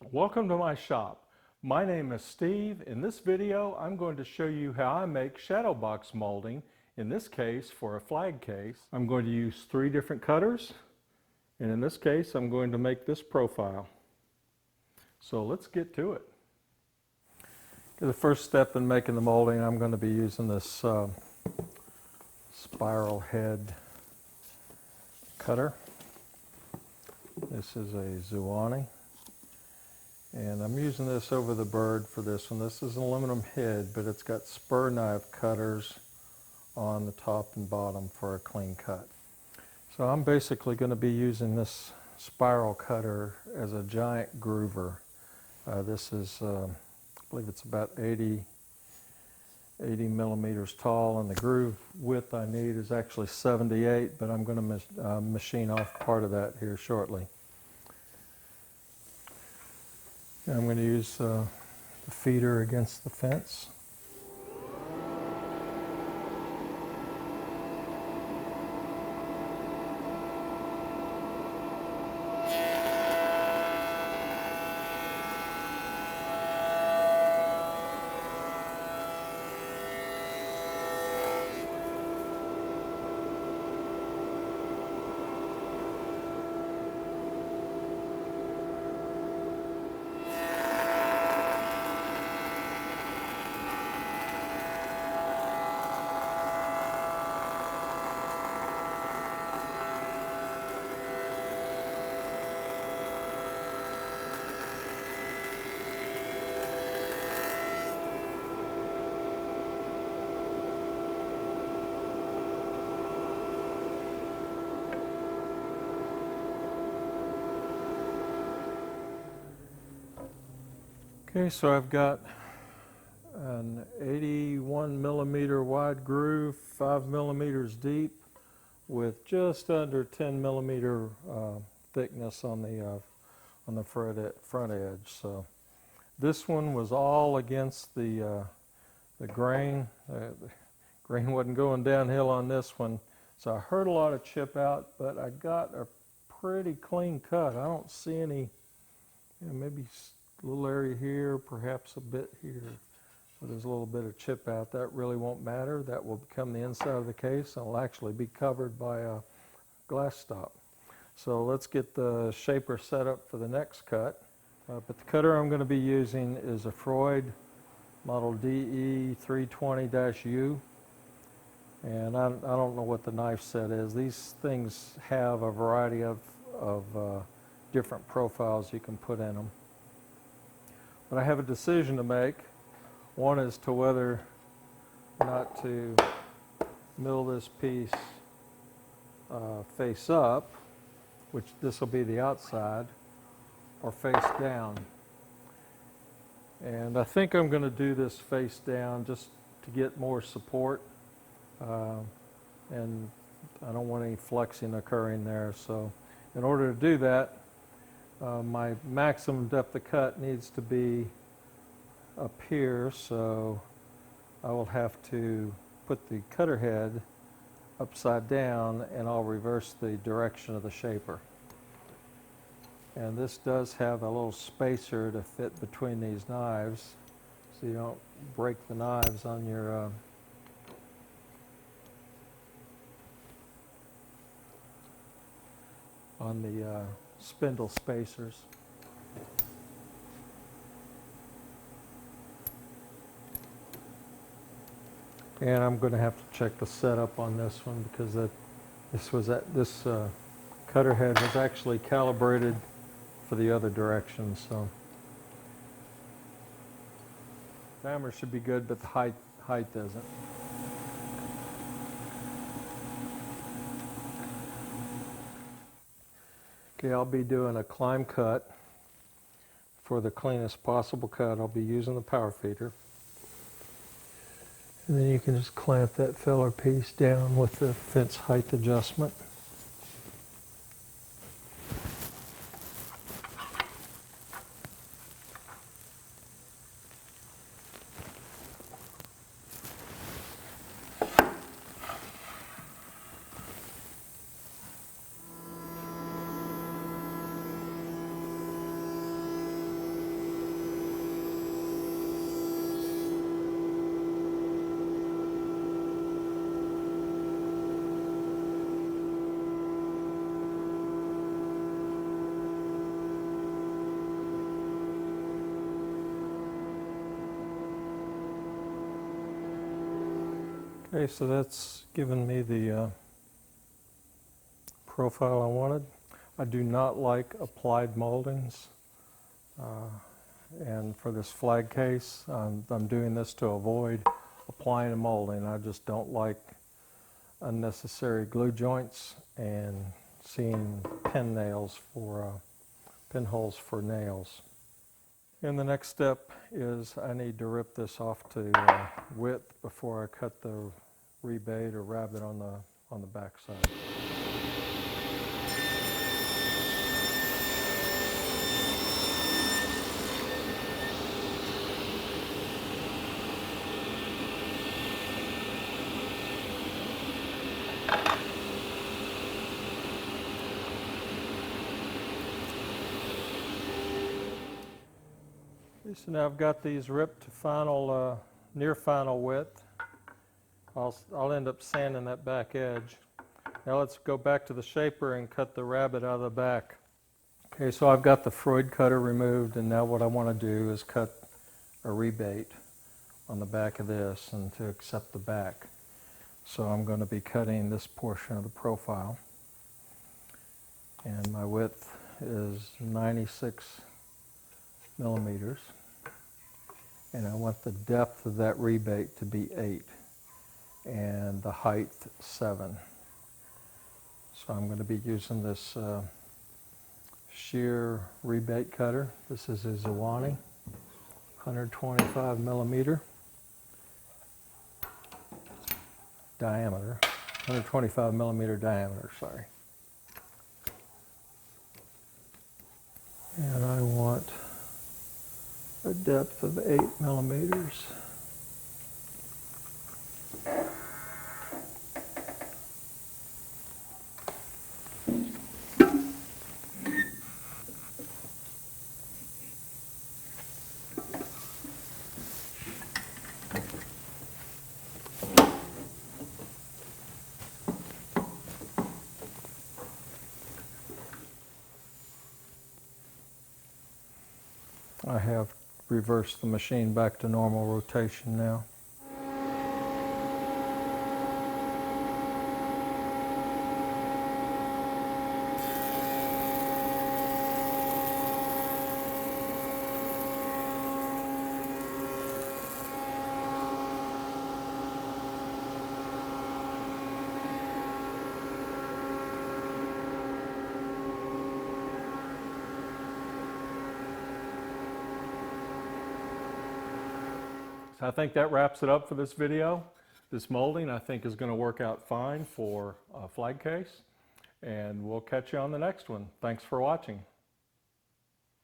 Welcome to my shop. My name is Steve. In this video, I'm going to show you how I make Shadowbox molding. In this case, for a flag case, I'm going to use 3 different cutters. And in this case, I'm going to make this profile. So let's get to it. The first step in making the molding, I'm going to be using this spiral head cutter. This is a Zuani. And I'm using this over the bird for this one. This is an aluminum head, but it's got spur knife cutters on the top and bottom for a clean cut. So I'm basically going to be using this spiral cutter as a giant groover. This is, I believe it's about 80 millimeters tall, and the groove width I need is actually 78, but I'm going to machine off part of that here shortly. And I'm going to use the feeder against the fence. Okay, so I've got an 81 millimeter wide groove, 5 millimeters deep, with just under 10 millimeter thickness on the front edge. So this one was all against the grain. The grain wasn't going downhill on this one, so I heard a lot of chip out, but I got a pretty clean cut. I don't see any, maybe a little area here, perhaps a bit here, but there's a little bit of chip out. That really won't matter. That will become the inside of the case, and it'll actually be covered by a glass stop. So let's get the shaper set up for the next cut. But the cutter I'm going to be using is a Freud model DE 320-U, and I don't know what the knife set is. These things have a variety of different profiles you can put in them. But I have a decision to make. One is to whether or not to mill this piece face up, which this will be the outside, or face down. And I think I'm going to do this face down just to get more support, and I don't want any flexing occurring there. So in order to do that, my maximum depth of cut needs to be up here, so I will have to put the cutter head upside down, and I'll reverse the direction of the shaper. And this does have a little spacer to fit between these knives, so you don't break the knives on your spindle spacers. And I'm going to have to check the setup on this one, because this cutter head was actually calibrated for the other direction. So diameter should be good, but the height isn't. Okay, I'll be doing a climb cut. For the cleanest possible cut, I'll be using the power feeder. And then you can just clamp that filler piece down with the fence height adjustment. Okay, so that's given me the profile I wanted. I do not like applied moldings, and for this flag case, I'm doing this to avoid applying a molding. I just don't like unnecessary glue joints and seeing pinholes for nails. And the next step is I need to rip this off to width before I cut the rebate or rabbet on the back side. So now I've got these ripped to final, near final width. I'll end up sanding that back edge. Now let's go back to the shaper and cut the rabbet out of the back. Okay, so I've got the Freud cutter removed, and now what I want to do is cut a rebate on the back of this and to accept the back. So I'm going to be cutting this portion of the profile, and my width is 96 millimeters. And I want the depth of that rebate to be 8 and the height 7. So I'm going to be using this shear rebate cutter. This is a Zawani, 125 millimeter diameter, 125 millimeter diameter, sorry. And I want a depth of 8 millimeters. I have reversed the machine back to normal rotation now. I think that wraps it up for this video. This molding I think is going to work out fine for a flag case, and we'll catch you on the next one. Thanks for watching.